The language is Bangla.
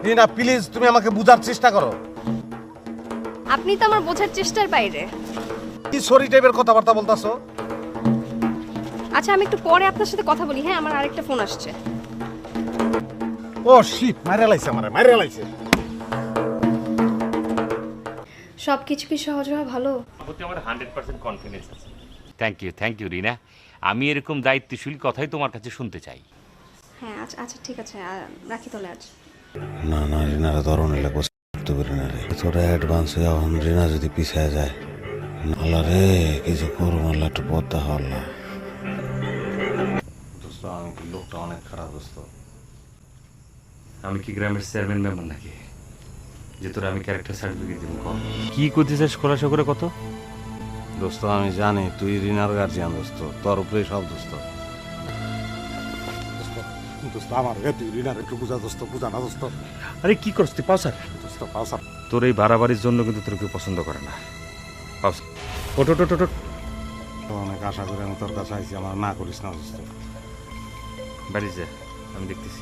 রিনা প্লিজ তুমি আমাকে বোঝার চেষ্টা করো। আপনি তো আমার বোঝার চেষ্টার বাইরে। কি সরি টাইপের কথাবার্তা বলতাছো? আচ্ছা আমি একটু পরে আপনার সাথে কথা বলি, হ্যাঁ আমার আরেকটা ফোন আসছে। ও শিট, মাইরা লাইছে আমারে, মাইরা লাইছে। সব কিছু কি সহজ হওয়া ভালো? প্রতি আমার 100% কনফিডেন্স আছে। থ্যাংক ইউ রিনা। আমি এরকম দায়িত্বশীল কথাই তোমার কাছে শুনতে চাই। হ্যাঁ আচ্ছা আচ্ছা ঠিক আছে, রাখি তাহলে আজ। না না রিনারে ধরনের লাগবো করতে পারি না রে, তোরা অ্যাডভান্স হয়ে এখন রিনা যদি পিছিয়ে যায়, আল্লাহ রে কিছু করুম, আল্লাহ একটু পদ্মা হল্লা। দোস্ত আমি কি লোকটা অনেক খারাপ দোস্ত। আমি কি গ্রামের চেয়ারম্যান মেম্বার নাকি যে তোর আমি ক্যারেক্টার সার্টিফিকেট দিব? কি করতে চাস খোলাসা করে কত? দোস্ত আমি জানি তুই রিনার গার্জিয়ান দোস্ত, তোর উপরে সব দোস্ত। দোস্ত আমার তুই রিনার একটু বুঝা দোস্ত, বুঝা না দোস্ত। আরে কি করছ তুই? পাও স্যার, দোস্ত পাও স্যার। তোর এই বাড়াবাড়ির জন্য কিন্তু তোর কেউ পছন্দ করে না। পাও স্যার, ওট ওট ওট ওট। অনেক আশা করে আমি তোর কাছে আইছি, আমার না করিস না দোস্ত। বাড়ি যা, আমি দেখতেছি।